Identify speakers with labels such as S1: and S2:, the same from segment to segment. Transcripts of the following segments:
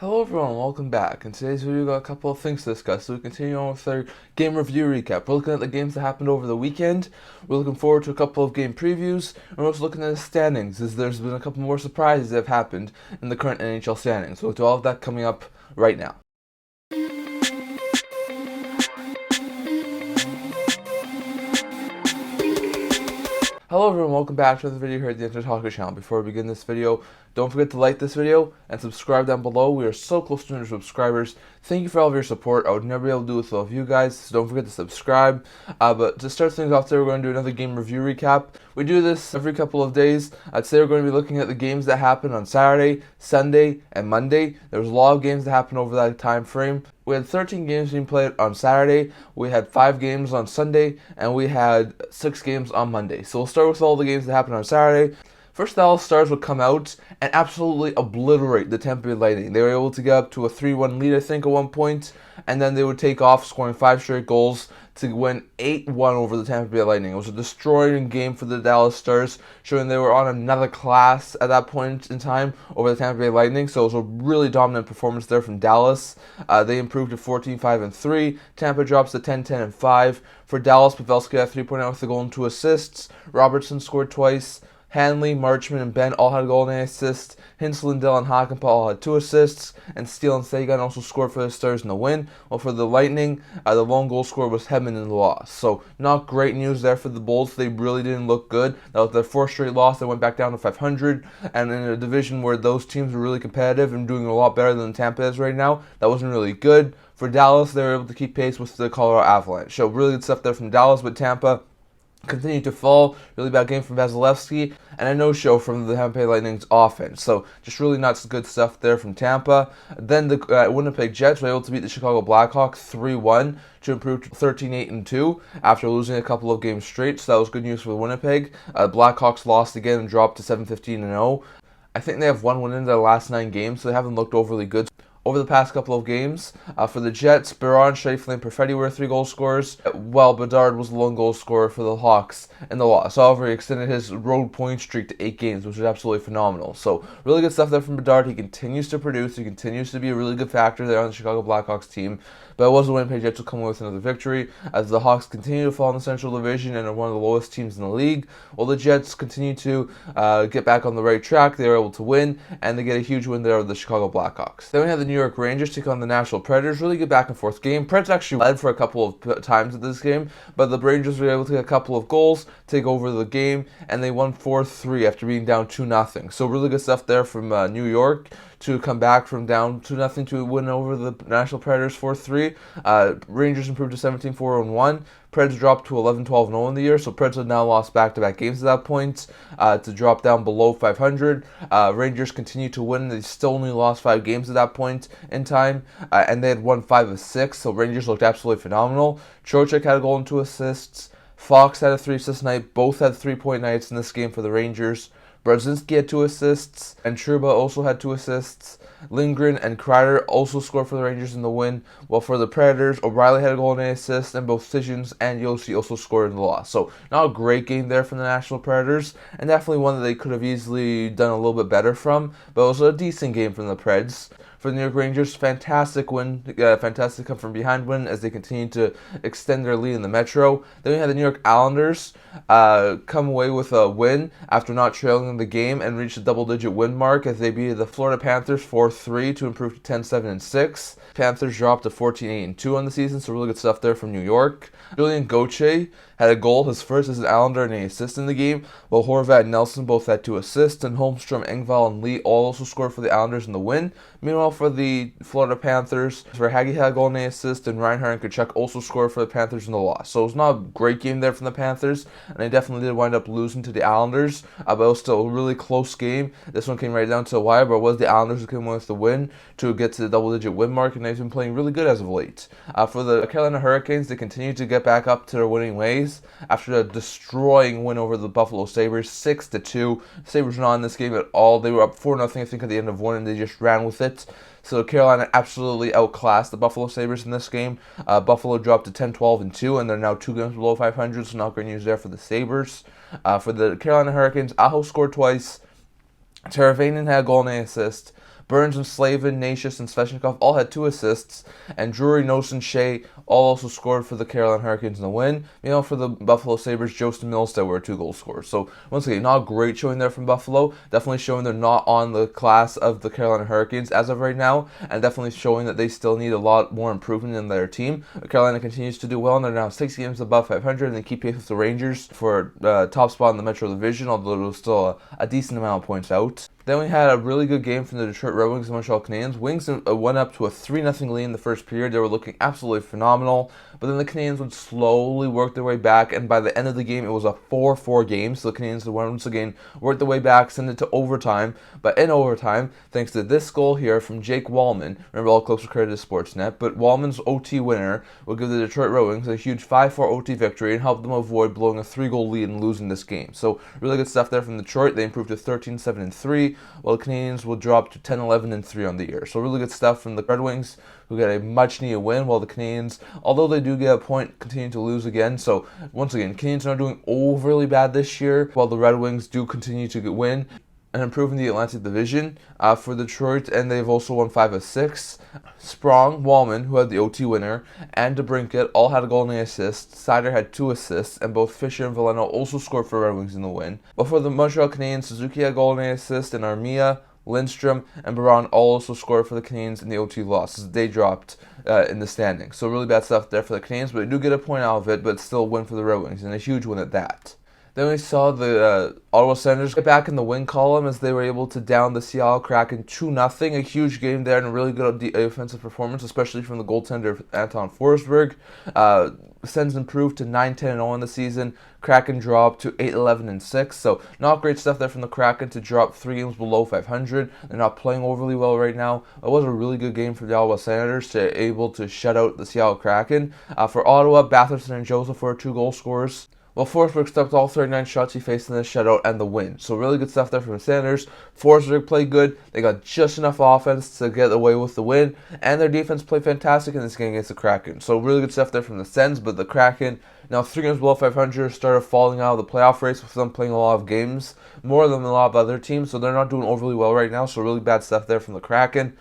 S1: Hello everyone, welcome back. In today's video, we got a couple of things to discuss. So we continue on with our game review recap. We're looking at the games that happened over the weekend. We're looking forward to a couple of game previews. And we're also looking at the standings, as there's been a couple more surprises that have happened in the current NHL standings. So we'll do all of that coming up right now. Hello everyone, welcome back to another video here at the Internet Talker channel. Before we begin this video, don't forget to like this video and subscribe down below. We are so close to 200 subscribers. Thank you for all of your support. I would never be able to do this without you guys, so don't forget to subscribe. But to start things off today, we're going to do another game review recap. We do this every couple of days. Today we're going to be looking at the games that happened on Saturday, Sunday, and Monday. There was a lot of games that happened over that time frame. We had 13 games being played on Saturday, we had 5 games on Sunday, and we had 6 games on Monday. So we'll start with all the games that happened on Saturday. First, the Dallas Stars would come out and absolutely obliterate the Tampa Bay Lightning. They were able to get up to a 3-1 lead, I think, at one point, and then they would take off, scoring 5 straight goals to win 8-1 over the Tampa Bay Lightning. It was a destroying game for the Dallas Stars, showing they were on another class at that point in time over the Tampa Bay Lightning. So it was a really dominant performance there from Dallas. They improved to 14-5-3. Tampa drops to 10-10-5. For Dallas, Pavelski had 3 points out with a goal and 2 assists. Robertson scored twice. Hanley, Marchman, and Ben all had a goal and an assist. Hintz, Lindell, and Hakanpää all had 2 assists. And Steele and Sagan also scored for the Stars in the win. While for the Lightning, the lone goal scorer was Hedman in the loss. So not great news there for the Bulls. They really didn't look good. That was their 4th straight loss. They went back down to 500. And in a division where those teams were really competitive and doing a lot better than Tampa is right now, that wasn't really good. For Dallas, they were able to keep pace with the Colorado Avalanche. So really good stuff there from Dallas, but Tampa continued to fall. Really bad game from Vasilevsky, and a no-show from the Tampa Bay Lightning's offense. So just really not good stuff there from Tampa. Then the Winnipeg Jets were able to beat the Chicago Blackhawks 3-1 to improve to 13-8-2 after losing a couple of games straight. So that was good news for the Winnipeg. Blackhawks lost again and dropped to 7-15-0. I think they have 1 win in their last 9 games, so they haven't looked overly good over the past couple of games. For the Jets, Biron, Scheifele, and Perfetti were 3 goal scorers, while Bedard was the lone goal scorer for the Hawks in the loss. However, he extended his road point streak to 8 games, which is absolutely phenomenal. So, really good stuff there from Bedard. He continues to produce. He continues to be a really good factor there on the Chicago Blackhawks team. But it was the Winnipeg Jets will come away with another victory, as the Hawks continue to fall in the Central Division and are one of the lowest teams in the league, while the Jets continue to get back on the right track. They were able to win, and they get a huge win there with the Chicago Blackhawks. Then we had the New York Rangers take on the Nashville Predators. Really good back and forth game. Preds actually led for a couple of times at this game, but the Rangers were able to get a couple of goals, take over the game, and they won 4-3 after being down 2-0. So really good stuff there from New York to come back from down 2-0 to win over the Nashville Predators 4-3. Rangers improved to 17-4-1. Preds dropped to 11-12-0 in the year, so Preds had now lost back-to-back games at that point to drop down below 500. Rangers continue to win. They still only lost 5 games at that point in time, and they had won 5 of 6, so Rangers looked absolutely phenomenal. Trocheck had a goal and 2 assists. Fox had a 3-assist night. Both had 3-point nights in this game for the Rangers. Brodzinski had 2 assists, and Trouba also had 2 assists. Lindgren and Kreider also scored for the Rangers in the win, while for the Predators, O'Reilly had a goal and an assist, and both Sijins and Yossi also scored in the loss. So not a great game there from the Nashville Predators, and definitely one that they could have easily done a little bit better from, but it was a decent game from the Preds. For the New York Rangers, fantastic win, fantastic come from behind win as they continue to extend their lead in the Metro. Then we had the New York Islanders come away with a win after not trailing in the game and reach the double-digit win mark as they beat the Florida Panthers 4-3 to improve to 10-7-6. Panthers dropped to 14-8-2 on the season, so really good stuff there from New York. Julian Gauthier had a goal, his first as an Islander, and an assist in the game, while Horvat and Nelson both had 2 assists, and Holmstrom, Engvall, and Lee all also scored for the Islanders in the win. Meanwhile, for the Florida Panthers, Verhaeghe had a goal and an assist, and Reinhart and Kachuk also scored for the Panthers in the loss. So it was not a great game there from the Panthers, and they definitely did wind up losing to the Islanders, but it was still a really close game. This one came right down to a wire, but it was the Islanders who came with the win to get to the double-digit win mark, and they've been playing really good as of late. For the Carolina Hurricanes, they continue to get back up to their winning ways after a destroying win over the Buffalo Sabres, 6-2. Sabres were not in this game at all. They were up 4-0, I think, at the end of one, and they just ran with it. So Carolina absolutely outclassed the Buffalo Sabres in this game. Buffalo dropped to 10-12-2, and they're now 2 games below 500, so not great news there for the Sabres. For the Carolina Hurricanes, Aho scored twice. Teravainen had a goal and an assist. Burns and Slavin, Nashis, and Svechnikov all had 2 assists, and Drury, Nosen, Shea all also scored for the Carolina Hurricanes in the win. For the Buffalo Sabres, Jost and Milstead were 2 goal scorers. So once again, not a great showing there from Buffalo. Definitely showing they're not on the class of the Carolina Hurricanes as of right now, and definitely showing that they still need a lot more improvement in their team. Carolina continues to do well, and they're now 6 games above 500, and they keep pace with the Rangers for top spot in the Metro Division, although there's still a decent amount of points out. Then we had a really good game from the Detroit Red Wings and Montreal Canadiens. Wings went up to a 3-0 lead in the first period. They were looking absolutely phenomenal, but then the Canadiens would slowly work their way back, and by the end of the game, it was a 4-4 game. So the Canadiens would once again work their way back, send it to overtime. But in overtime, thanks to this goal here from Jake Wallman, remember all close credit to Sportsnet, but Wallman's OT winner would give the Detroit Red Wings a huge 5-4 OT victory and help them avoid blowing a 3-goal lead and losing this game. So really good stuff there from Detroit. They improved to 13-7-3. While the Canadiens will drop to 10-11-3 on the year. So really good stuff from the Red Wings, who get a much-needed win, while the Canadiens, although they do get a point, continue to lose again. So once again, Canadiens are not doing overly bad this year, while the Red Wings do continue to win and improving the Atlantic Division for Detroit, and they've also won 5 of 6. Sprong, Wallman, who had the OT winner, and DeBrincat all had a goal and an assist. Sider had 2 assists, and both Fisher and Veleno also scored for Red Wings in the win. But for the Montreal Canadiens, Suzuki had a goal and an assist, and Armia, Lindstrom, and Baron all also scored for the Canadiens in the OT loss, as they dropped in the standings. So really bad stuff there for the Canadiens, but they do get a point out of it, but still a win for the Red Wings, and a huge win at that. Then we saw the Ottawa Senators get back in the win column as they were able to down the Seattle Kraken 2-0. A huge game there and a really good defensive performance, especially from the goaltender Anton Forsberg. Sens improved to 9-10-0 in the season. Kraken dropped to 8-11-6. So not great stuff there from the Kraken to drop 3 games below 500. They're not playing overly well right now. It was a really good game for the Ottawa Senators to able to shut out the Seattle Kraken. For Ottawa, Batherson and Joseph were 2 goal scorers. Well, Forsberg stopped all 39 shots he faced in the shutout and the win. So really good stuff there from the Senators. Forsberg played good. They got just enough offense to get away with the win. And their defense played fantastic in this game against the Kraken. So really good stuff there from the Sens. But the Kraken, now 3 games below 500, started falling out of the playoff race with them playing a lot of games. More than a lot of other teams. So they're not doing overly well right now. So really bad stuff there from the Kraken.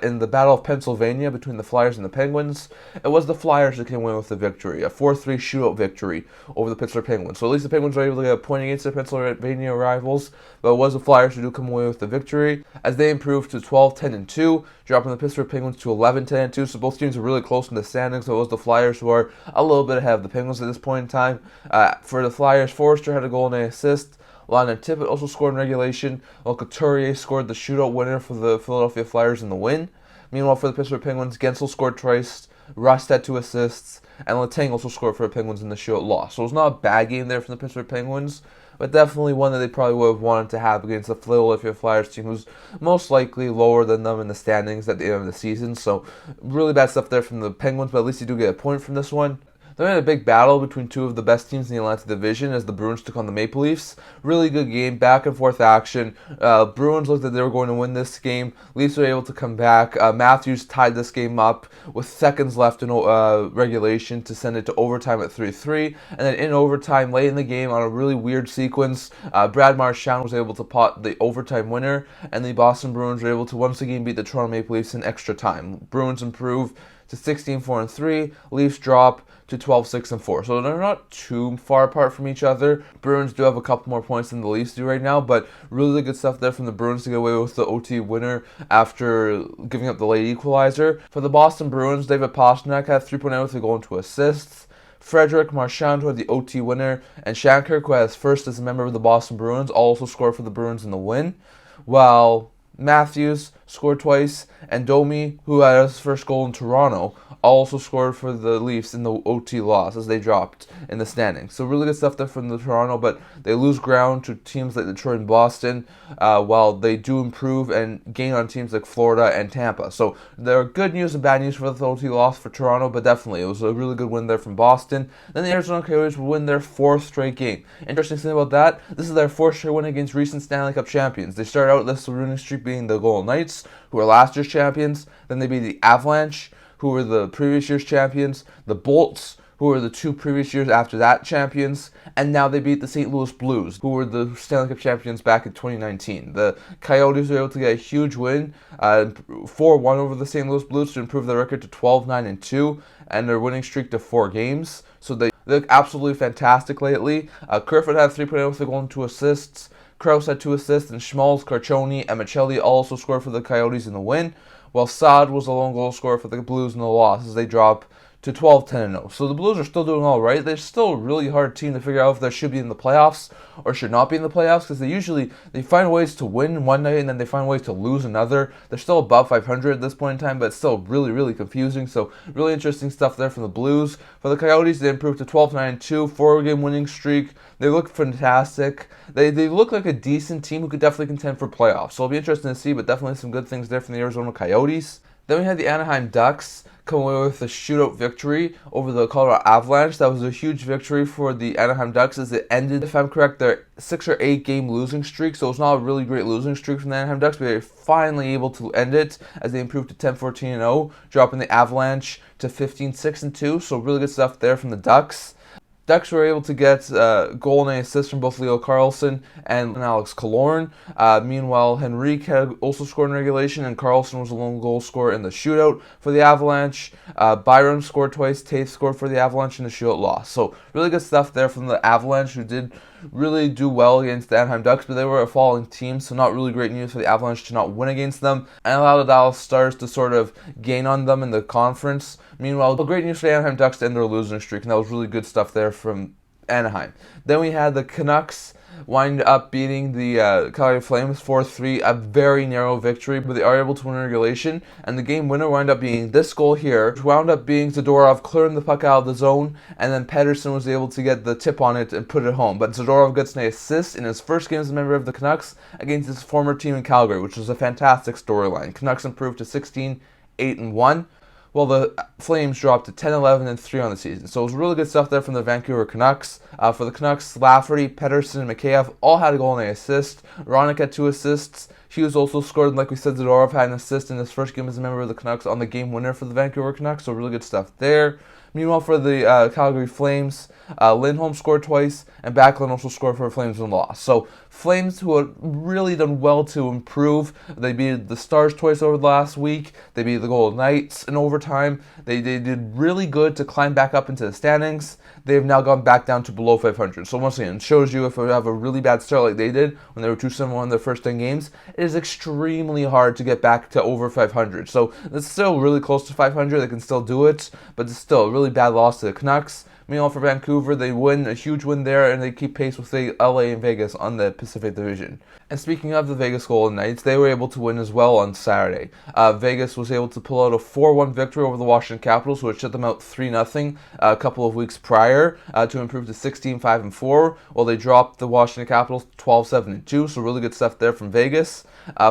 S1: In the Battle of Pennsylvania between the Flyers and the Penguins, it was the Flyers that came away with the victory. A 4-3 shootout victory over the Pittsburgh Penguins. So at least the Penguins were able to get a point against their Pennsylvania rivals, but it was the Flyers who do come away with the victory as they improved to 12-10-2, dropping the Pittsburgh Penguins to 11-10-2. So both teams are really close in the standings. So it was the Flyers who are a little bit ahead of the Penguins at this point in time. For the Flyers, Forrester had a goal and an assist. Lana Tippett also scored in regulation, while Couturier scored the shootout winner for the Philadelphia Flyers in the win. Meanwhile, for the Pittsburgh Penguins, Gensel scored twice, Rust had 2 assists, and Letang also scored for the Penguins in the shootout loss. So it was not a bad game there from the Pittsburgh Penguins, but definitely one that they probably would have wanted to have against the Philadelphia Flyers team, who's most likely lower than them in the standings at the end of the season. So really bad stuff there from the Penguins, but at least you do get a point from this one. Then we had a big battle between 2 of the best teams in the Atlantic Division as the Bruins took on the Maple Leafs. Really good game, back and forth action. Bruins looked like they were going to win this game. Leafs were able to come back. Matthews tied this game up with seconds left in regulation to send it to overtime at 3-3. And then in overtime, late in the game, on a really weird sequence, Brad Marchand was able to pot the overtime winner, and the Boston Bruins were able to once again beat the Toronto Maple Leafs in extra time. Bruins improve to 16-4-3. Leafs drop to 12-6-4. So they're not too far apart from each other. Bruins do have a couple more points than the Leafs do right now, but really good stuff there from the Bruins to get away with the OT winner after giving up the late equalizer. For the Boston Bruins, David Pastrnak had 3.0 with a goal and 2 assists. Frederick Marchand, who had the OT winner, and Shankirk, who had his first as a member of the Boston Bruins, also scored for the Bruins in the win, while Matthews scored twice, and Domi, who had his first goal in Toronto, also scored for the Leafs in the OT loss as they dropped in the standings. So really good stuff there from the Toronto, but they lose ground to teams like Detroit and Boston, while they do improve and gain on teams like Florida and Tampa. So there are good news and bad news for the OT loss for Toronto, but definitely it was a really good win there from Boston. Then the Arizona Coyotes will win their 4th straight game. Interesting thing about that, this is their 4th straight win against recent Stanley Cup champions. They started out this winning streak being the Golden Knights, who were last year's champions. Then they beat the Avalanche, who were the previous year's champions, the Bolts, who were the 2 previous years after that champions, and now they beat the St. Louis Blues, who were the Stanley Cup champions back in 2019. The Coyotes were able to get a huge win, 4-1 over the St. Louis Blues to improve their record to 12-9-2, and their winning streak to 4 games. So they look absolutely fantastic lately. Kerfoot had 3 points with a goal and 2 assists. Krause had 2 assists, and Schmalz, Carcioni, and Michelli also scored for the Coyotes in the win, while Saad was a lone goal scorer for the Blues in the loss as they drop to 12-10-0. So the Blues are still doing all right. They're still a really hard team to figure out if they should be in the playoffs or should not be in the playoffs, because they find ways to win one night and then they find ways to lose another. They're still above 500 at this point in time, but it's still really, really confusing. So really interesting stuff there from the Blues. For the Coyotes, they improved to 12-9-2, 4-game winning streak. They look fantastic. They look like a decent team who could definitely contend for playoffs. So it'll be interesting to see, but definitely some good things there from the Arizona Coyotes. Then we had the Anaheim Ducks come away with a shootout victory over the Colorado Avalanche. That was a huge victory for the Anaheim Ducks as it ended, if I'm correct, their 6 or 8 game losing streak. So it's not a really great losing streak from the Anaheim Ducks, but they're finally able to end it as they improved to 10-14-0, dropping the Avalanche to 15-6-2. So really good stuff there from the Ducks. Ducks were able to get goal and assist from both Leo Carlsson and Alex Killorn. Meanwhile, Henrique had also scored in regulation, and Carlsson was a lone goal scorer in the shootout for the Avalanche. Byram scored twice. Tate scored for the Avalanche in the shootout loss. So really good stuff there from the Avalanche, who did really do well against the Anaheim Ducks, but they were a falling team, so not really great news for the Avalanche to not win against them, and allow the Dallas Stars to sort of gain on them in the conference. Meanwhile, great news for the Anaheim Ducks to end their losing streak, and that was really good stuff there from Anaheim. Then we had the Canucks wind up beating the Calgary Flames 4-3, a very narrow victory, but they are able to win regulation, and the game winner wound up being this goal here, which wound up being Zadorov clearing the puck out of the zone, and then Pettersson was able to get the tip on it and put it home. But Zadorov gets an assist in his first game as a member of the Canucks against his former team in Calgary, which was a fantastic storyline. Canucks improved to 16-8-1. Well, the Flames dropped to 10-11-3 on the season. So it was really good stuff there from the Vancouver Canucks. For the Canucks, Lafferty, Pettersson, and Mikheyev all had a goal and an assist. Ronick had 2 assists. Hughes also scored, and like we said, Zadorov had an assist in his first game as a member of the Canucks on the game winner for the Vancouver Canucks. So really good stuff there. Meanwhile, for the Calgary Flames, Lindholm scored twice, and Backlund also scored for the Flames and lost. So Flames, who have really done well to improve, they beat the Stars twice over the last week. They beat the Golden Knights in overtime. They did really good to climb back up into the standings. They have now gone back down to below 500. So once again, it shows you if you have a really bad start like they did when they were 2-7 in their first 10 games, it is extremely hard to get back to over 500. So it's still really close to 500. They can still do it, but it's still a really bad loss to the Canucks. Meanwhile, for Vancouver, they win a huge win there, and they keep pace with the LA and Vegas on the Pacific Division. And speaking of the Vegas Golden Knights, they were able to win as well on Saturday. Vegas was able to pull out a 4-1 victory over the Washington Capitals, who had shut them out 3-0 a couple of weeks prior to improve to 16-5-4, while they dropped the Washington Capitals 12-7-2, so really good stuff there from Vegas.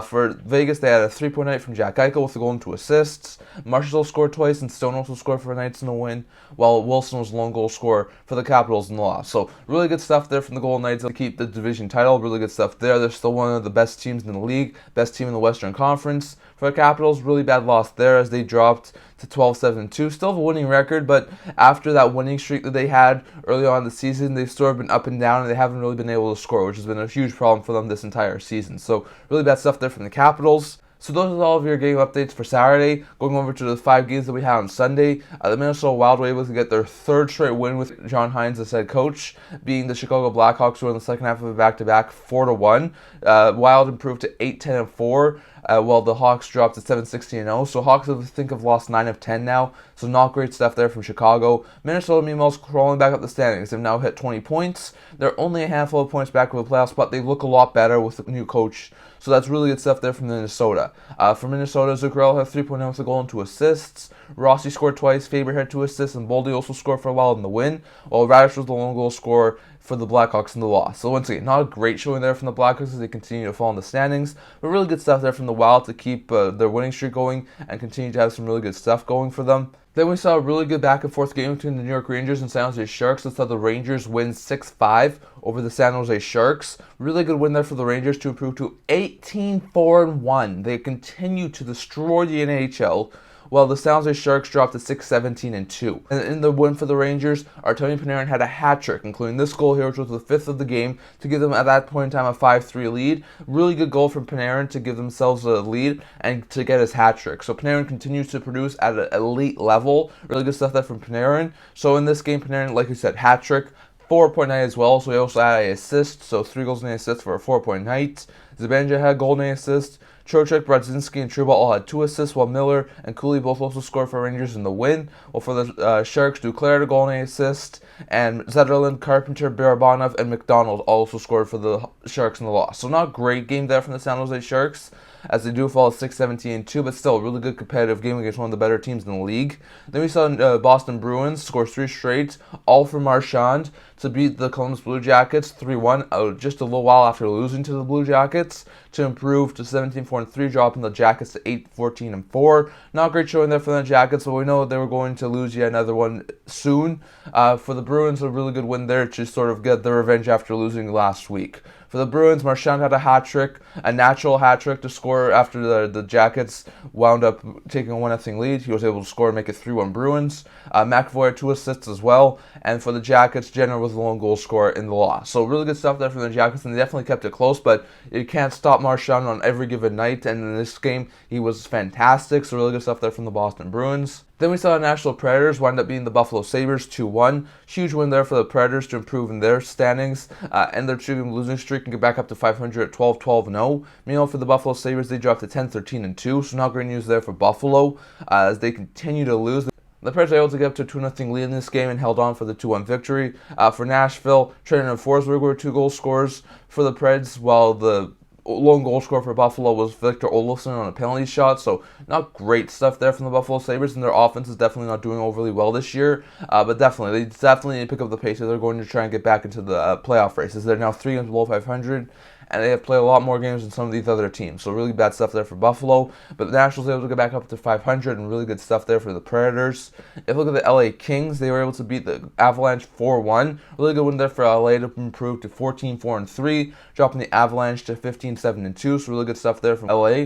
S1: For Vegas, they had a 3-point night from Jack Eichel with a goal and 2 assists. Marshall scored twice, and Stone also scored for the Knights in the win, while Wilson was lone goal scorer for the Capitals in the loss. So really good stuff there from the Golden Knights to keep the division title. Really good stuff there. They're still one of the best teams in the league, best team in the Western Conference. For the Capitals, really bad loss there as they dropped to 12-7-2. Still have a winning record, but after that winning streak that they had early on in the season, they've sort of been up and down, and they haven't really been able to score, which has been a huge problem for them this entire season. So really bad stuff there from the Capitals. So those are all of your game updates for Saturday. Going over to the 5 games that we had on Sunday, the Minnesota Wild were able to get their 3rd straight win with John Hines as head coach, beating the Chicago Blackhawks, who were in the second half of a back-to-back 4-1. Wild improved to 8-10-4, while the Hawks dropped to 7-16-0. So Hawks, I think, have lost 9 of 10 now. So not great stuff there from Chicago. Minnesota, meanwhile, is crawling back up the standings. They've now hit 20 points. They're only a handful of points back with the playoffs, but they look a lot better with the new coach. So that's really good stuff there from Minnesota. For Minnesota, Zuccarello had 3.9 with a goal and 2 assists. Rossi scored twice. Faber had 2 assists, and Boldy also scored for a while in the win, while Radish was the lone goal scorer for the Blackhawks in the loss. So once again, not a great showing there from the Blackhawks as they continue to fall in the standings, but really good stuff there from the Wild to keep their winning streak going and continue to have some really good stuff going for them. Then we saw a really good back-and-forth game between the New York Rangers and San Jose Sharks. Let's saw the Rangers win 6-5 over the San Jose Sharks. Really good win there for the Rangers to improve to 18-4-1. They continue to destroy the NHL while the San Jose Sharks dropped to 6-17-2. And in the win for the Rangers, Artemi Panarin had a hat trick, including this goal here, which was the 5th of the game, to give them at that point in time a 5-3 lead. Really good goal from Panarin to give themselves a lead and to get his hat trick. So Panarin continues to produce at an elite level. Really good stuff there from Panarin. So in this game, Panarin, like I said, hat trick. 4-point night as well, so he also had an assist, so 3 goals and an assist for a 4-point night. Zibanejad had a goal and an assist. Trocheck, Brodzinski, and Trouba all had 2 assists, while Miller and Cooley both also scored for Rangers in the win. While for the Sharks, Duclair had a goal and an assist, and Zetterlund, Carpenter, Barabanov, and McDonald also scored for the Sharks in the loss. So not a great game there from the San Jose Sharks, as they do fall at 6-17-2, but still a really good competitive game against one of the better teams in the league. Then we saw Boston Bruins score 3 straight, all from Marchand, to beat the Columbus Blue Jackets 3-1, just a little while after losing to the Blue Jackets, to improve to 17-4-3, dropping the Jackets to 8-14-4. Not a great showing there for the Jackets, but we know they were going to lose yet another one soon. For the Bruins, a really good win there to sort of get their revenge after losing last week. For the Bruins, Marchand had a hat trick, a natural hat trick to score after the Jackets wound up taking a 1-0 lead. He was able to score and make it 3-1 Bruins. McAvoy had 2 assists as well. And for the Jackets, Jenner was the lone goal scorer in the loss. So really good stuff there for the Jackets, and they definitely kept it close, but you can't stop Marchand on every given night, and in this game, he was fantastic. So really good stuff there from the Boston Bruins. Then we saw the Nashville Predators wind up beating the Buffalo Sabres 2-1. Huge win there for the Predators to improve in their standings, end their 2-game losing streak and get back up to 500 at 12-12-0. Meanwhile, for the Buffalo Sabres, they dropped to 10-13-2, so not great news there for Buffalo as they continue to lose. The Predators were able to get up to a 2-0 lead in this game and held on for the 2-1 victory. For Nashville, Trenton and Forsberg were 2 goal scorers for the Preds, while the lone goal scorer for Buffalo was Victor Olofsson on a penalty shot, so not great stuff there from the Buffalo Sabres, and their offense is definitely not doing overly well this year, but definitely need to pick up the pace if they're going to try and get back into the playoff races. They're now 3 games below 500, and they have played a lot more games than some of these other teams, so really bad stuff there for Buffalo, but the Nationals were able to get back up to 500, and really good stuff there for the Predators. If you look at the LA Kings, they were able to beat the Avalanche 4-1, really good win there for LA to improve to 14-4-3, dropping the Avalanche to 15-7-2, so really good stuff there from LA.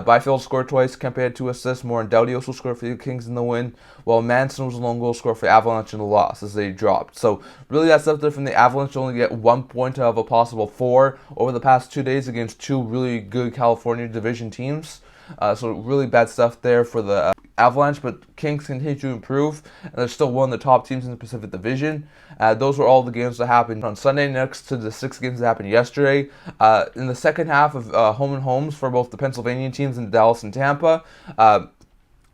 S1: Byfield scored twice, Kempe had 2 assists, Morin Doughty also scored for the Kings in the win, while Manson was a lone goal scorer for the Avalanche in the loss as they dropped. So really that stuff there from the Avalanche to only get 1 point out of a possible 4 over the past 2 days against 2 really good California division teams. So really bad stuff there for the Avalanche, but Kings continue to improve, and they're still one of the top teams in the Pacific Division. Those were all the games that happened on Sunday, next to the 6 games that happened yesterday. In the second half of home and homes for both the Pennsylvania teams in Dallas and Tampa,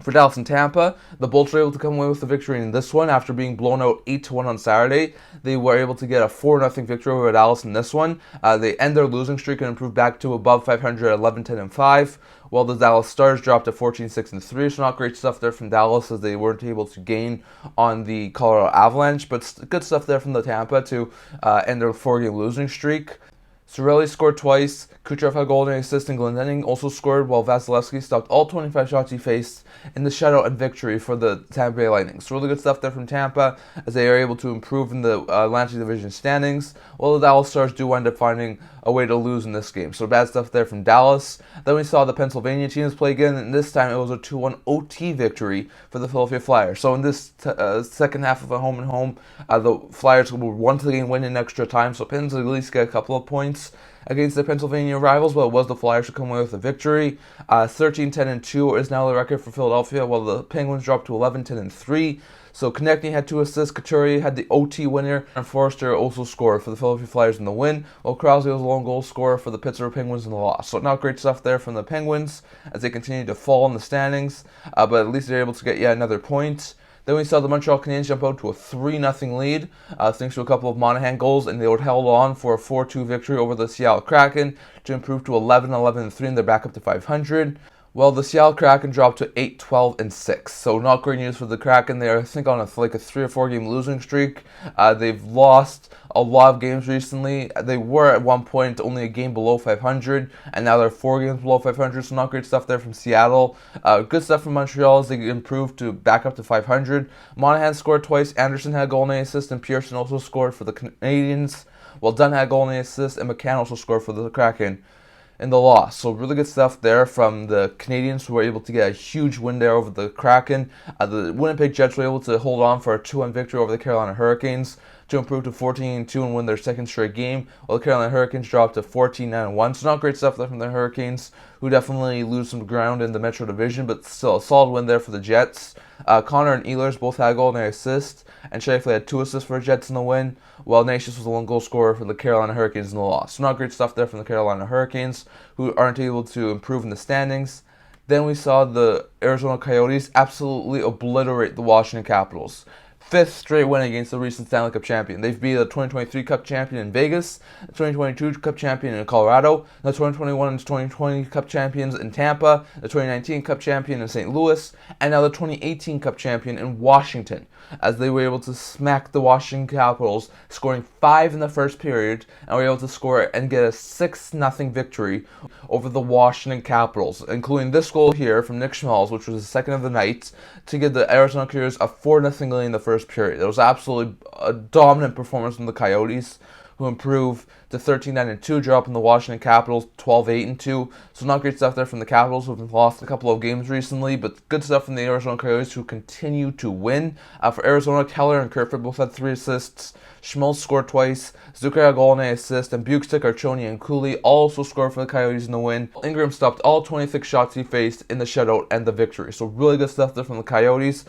S1: for Dallas and Tampa, the Bolts were able to come away with the victory in this one after being blown out 8-1 on Saturday. They were able to get a 4-0 victory over Dallas in this one. They end their losing streak and improve back to above 500 at 11-10-5. While the Dallas Stars dropped to 14-6-3, so not great stuff there from Dallas as they weren't able to gain on the Colorado Avalanche, but good stuff there from the Tampa to end their 4-game losing streak. Cirelli scored twice, Kucherov had a goal and an assist, and Glendening also scored, while Vasilevsky stopped all 25 shots he faced in the shutout and victory for the Tampa Bay Lightning. So really good stuff there from Tampa as they are able to improve in the Atlantic Division standings, while the Dallas Stars do wind up finding a way to lose in this game. So bad stuff there from Dallas. Then we saw the Pennsylvania teams play again, and this time it was a 2-1 OT victory for the Philadelphia Flyers. So in this second half of the home and home, the Flyers will once again win in extra time, so Pens at least get a couple of points against their Pennsylvania rivals, but it was the Flyers to come away with a victory. 13-10-2 is now the record for Philadelphia, while the Penguins dropped to 11-10-3. So Konechny had 2 assists, Couturier had the OT winner, and Forrester also scored for the Philadelphia Flyers in the win, while Krause was a lone goal scorer for the Pittsburgh Penguins in the loss. So not great stuff there from the Penguins as they continue to fall in the standings, but at least they're able to get yet another point. Then we saw the Montreal Canadiens jump out to a 3-0 lead, thanks to a couple of Monahan goals, and they were held on for a 4-2 victory over the Seattle Kraken to improve to 11-11-3, and they're back up to 500. Well, the Seattle Kraken dropped to 8-12-6, so not great news for the Kraken. They're, I think, on a 3 or 4 game losing streak. They've lost a lot of games recently. They were at one point only a game below 500, and now they're 4 games below 500, so not great stuff there from Seattle. Good stuff from Montreal as they improved to back up to 500. Monahan scored twice, Anderson had a goal and an assist, and Pearson also scored for the Canadiens, while Dunn had a goal and an assist, and McCann also scored for the Kraken. in the loss. So really good stuff there from the Canadians, who were able to get a huge win there over the Kraken. The Winnipeg Jets were able to hold on for a 2-1 victory over the Carolina Hurricanes to improve to 14-2 and win their second straight game, while the Carolina Hurricanes dropped to 14-9-1. So not great stuff there from the Hurricanes, who definitely lose some ground in the Metro Division, but still a solid win there for the Jets. Connor and Ehlers both had a goal and an assist, and Shifley had 2 assists for the Jets in the win, while Natius was the lone goal scorer for the Carolina Hurricanes in the loss. So not great stuff there from the Carolina Hurricanes, who aren't able to improve in the standings. Then we saw the Arizona Coyotes absolutely obliterate the Washington Capitals. 5th straight win against the recent Stanley Cup champion. They've beat the 2023 Cup champion in Vegas, the 2022 Cup champion in Colorado, the 2021 and 2020 Cup champions in Tampa, the 2019 Cup champion in St. Louis, and now the 2018 Cup champion in Washington, as they were able to smack the Washington Capitals, scoring 5 in the first period, and were able to score and get a 6-0 victory over the Washington Capitals, including this goal here from Nick Schmalz, which was the second of the night, to give the Arizona Coyotes a 4-0 lead in the first period. It was absolutely a dominant performance from the Coyotes, who improved to 13-9-2, dropping the Washington Capitals 12-8-2. So not great stuff there from the Capitals, who have lost a couple of games recently, but good stuff from the Arizona Coyotes, who continue to win. For Arizona, Keller and Kerfoot both had 3 assists. Schmaltz scored twice. Zucker had a goal and an assist, and Bukestick, Archoni, and Cooley also scored for the Coyotes in the win. Ingram stopped all 26 shots he faced in the shutout and the victory. So really good stuff there from the Coyotes.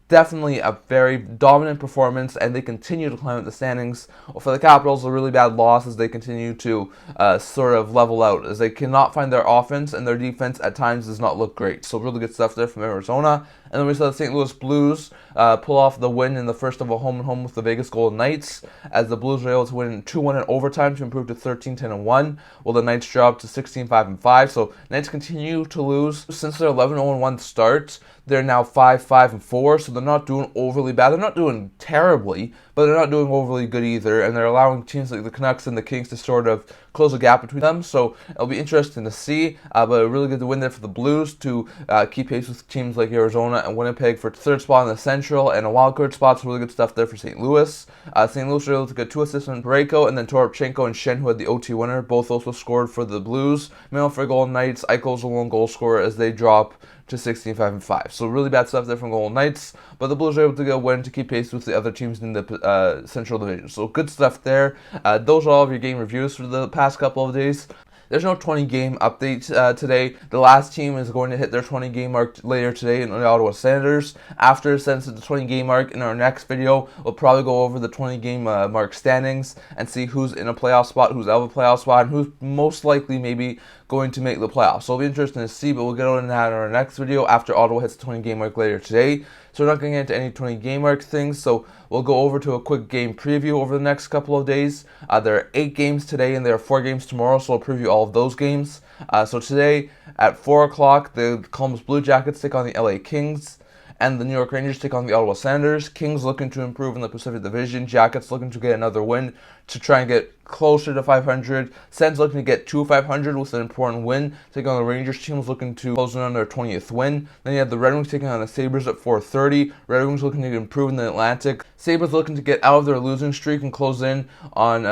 S1: Definitely a very dominant performance, and they continue to climb up the standings. For the Capitals, a really bad loss as they continue to sort of level out, as they cannot find their offense, and their defense at times does not look great. So really good stuff there from Arizona. And then we saw the St. Louis Blues pull off the win in the first of a home-and-home with the Vegas Golden Knights, as the Blues were able to win 2-1 in overtime to improve to 13-10-1, while the Knights dropped to 16-5-5. So Knights continue to lose. Since their 11-0-1 start, they're now 5-5-4, so they're not doing overly bad. They're not doing terribly, but they're not doing overly good either, and they're allowing teams like the Canucks and the Kings to sort of close a gap between them, so it'll be interesting to see, but a really good win there for the Blues to keep pace with teams like Arizona and Winnipeg for 3rd spot in the Central, and a wildcard spot, so really good stuff there for St. Louis. St. Louis were able to get 2 assists from Parayko, and then Toropchenko and Shen, who had the OT winner, both also scored for the Blues. Meanwhile, for Golden Knights, Eichel's a lone goal scorer as they drop to 16-5-5. So really bad stuff there from Golden Knights, but the Blues are able to get a win to keep pace with the other teams in the Central Division. So good stuff there. Those are all of your game reviews for the past couple of days. There's no 20-game update today. The last team is going to hit their 20-game mark later today in the Ottawa Senators. After since the 20-game mark, in our next video, we'll probably go over the 20-game mark standings and see who's in a playoff spot, who's out of a playoff spot, and who's most likely maybe going to make the playoffs. So it'll be interesting to see, but we'll get on that in our next video after Ottawa hits the 20-game mark later today. So we're not going to get into any 20-game mark things, so we'll go over to a quick game preview over the next couple of days. There are 8 games today, and there are 4 games tomorrow, so I'll preview all of those games. So today, at 4 o'clock, the Columbus Blue Jackets take on the LA Kings, and the New York Rangers take on the Ottawa Senators. Kings looking to improve in the Pacific Division. Jackets looking to get another win to try and get closer to 500. Sens looking to get to 500 with an important win. Taking on the Rangers, teams looking to close in on their 20th win. Then you have the Red Wings taking on the Sabres at 4:30. Red Wings looking to improve in the Atlantic. Sabres looking to get out of their losing streak and close in on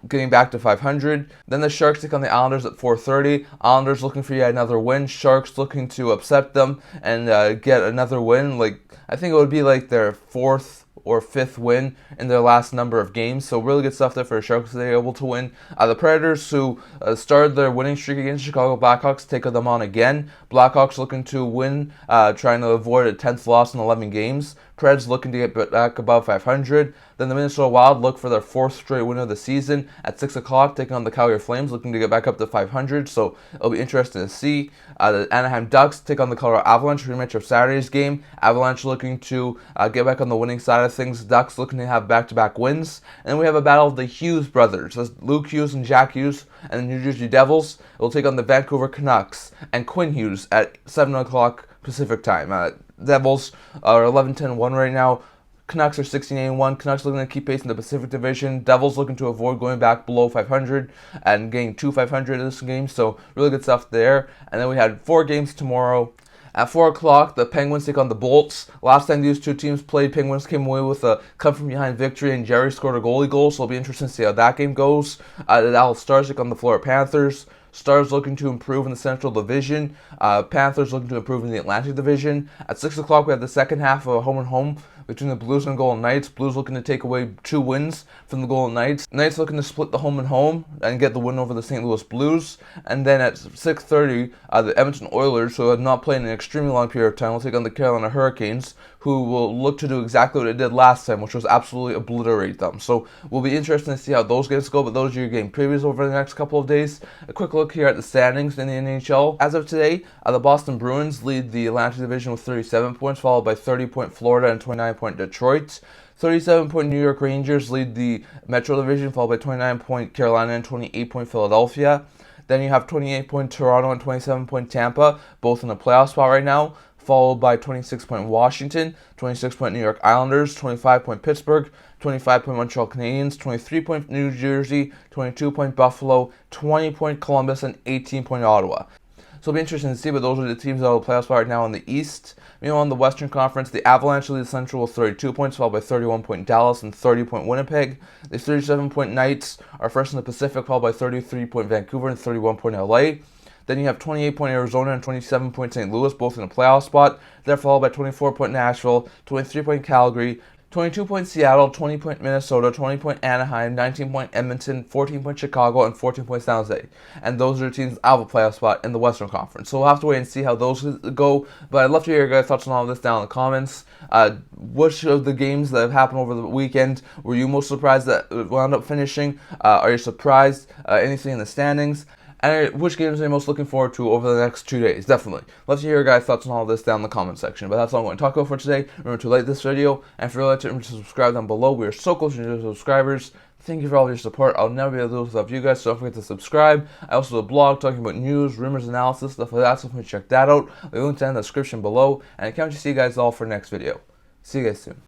S1: getting back to 500. Then the Sharks take on the Islanders at 4:30. Islanders looking for yet another win. Sharks looking to upset them and get another win. I think it would be like their 4th or 5th win in their last number of games. So really good stuff there for the Sharks. They're able to win. The Predators, who started their winning streak against Chicago Blackhawks, take them on again. Blackhawks looking to win, trying to avoid a 10th loss in 11 games. Preds looking to get back above 500. Then the Minnesota Wild look for their 4th straight win of the season at 6 o'clock, taking on the Calgary Flames, looking to get back up to 500. So it'll be interesting to see. The Anaheim Ducks take on the Colorado Avalanche, rematch of Saturday's game. Avalanche looking to get back on the winning side of things. Ducks looking to have back-to-back wins. And then we have a battle of the Hughes brothers. That's Luke Hughes and Jack Hughes, and the New Jersey Devils will take on the Vancouver Canucks and Quinn Hughes at 7 o'clock Pacific time. Devils are 11-10-1 right now. Canucks are 16-1. Canucks looking to keep pace in the Pacific Division. Devils looking to avoid going back below 500 and getting to 500 in this game. So really good stuff there. And then we had 4 games tomorrow. At 4 o'clock, the Penguins take on the Bolts. Last time these two teams played, Penguins came away with a come-from-behind victory, and Jerry scored a goal, so it'll be interesting to see how that game goes. The Dallas Stars take on the Florida Panthers. Stars looking to improve in the Central Division. Panthers looking to improve in the Atlantic Division. At 6 o'clock, we have the second half of a home and home between the Blues and Golden Knights. Blues looking to take away 2 wins from the Golden Knights. Knights looking to split the home and home and get the win over the St. Louis Blues. And then at 6:30, the Edmonton Oilers, who have not played in an extremely long period of time, will take on the Carolina Hurricanes, who will look to do exactly what it did last time, which was absolutely obliterate them. So we'll be interested to see how those games go, but those are your game previews over the next couple of days. A quick look here at the standings in the NHL. As of today, the Boston Bruins lead the Atlantic Division with 37 points, followed by 30-point Florida and 29-point Detroit. 37-point New York Rangers lead the Metro Division, followed by 29-point Carolina and 28-point Philadelphia. Then you have 28-point Toronto and 27-point Tampa, both in the playoff spot right now, followed by 26-point Washington, 26-point New York Islanders, 25-point Pittsburgh, 25-point Montreal Canadiens, 23-point New Jersey, 22-point Buffalo, 20-point Columbus, and 18-point Ottawa. So it'll be interesting to see, but those are the teams that are the playoff spot right now in the East. Meanwhile, in the Western Conference, the Avalanche lead the Central with 32 points, followed by 31-point Dallas and 30-point Winnipeg. The 37-point Knights are first in the Pacific, followed by 33-point Vancouver and 31-point LA. Then you have 28-point Arizona and 27-point St. Louis, both in a playoff spot. They're followed by 24-point Nashville, 23-point Calgary, 22-point Seattle, 20-point Minnesota, 20-point Anaheim, 19-point Edmonton, 14-point Chicago, and 14-point San Jose. And those are the teams out of a playoff spot in the Western Conference. So we'll have to wait and see how those go. But I'd love to hear your guys' thoughts on all of this down in the comments. Which of the games that have happened over the weekend were you most surprised that wound up finishing? Are you surprised? Anything in the standings? And which games are you most looking forward to over the next 2 days? Definitely. Love to hear your guys' thoughts on all of this down in the comment section. But that's all I'm going to talk about for today. Remember to like this video, and if you're related, remember to subscribe down below. We are so close to 200 subscribers. Thank you for all of your support. I'll never be able to do this without you guys, so don't forget to subscribe. I also have a blog talking about news, rumors, analysis, stuff like that, so please check that out. The link's in the description below. And I can't wait to see you guys all for the next video. See you guys soon.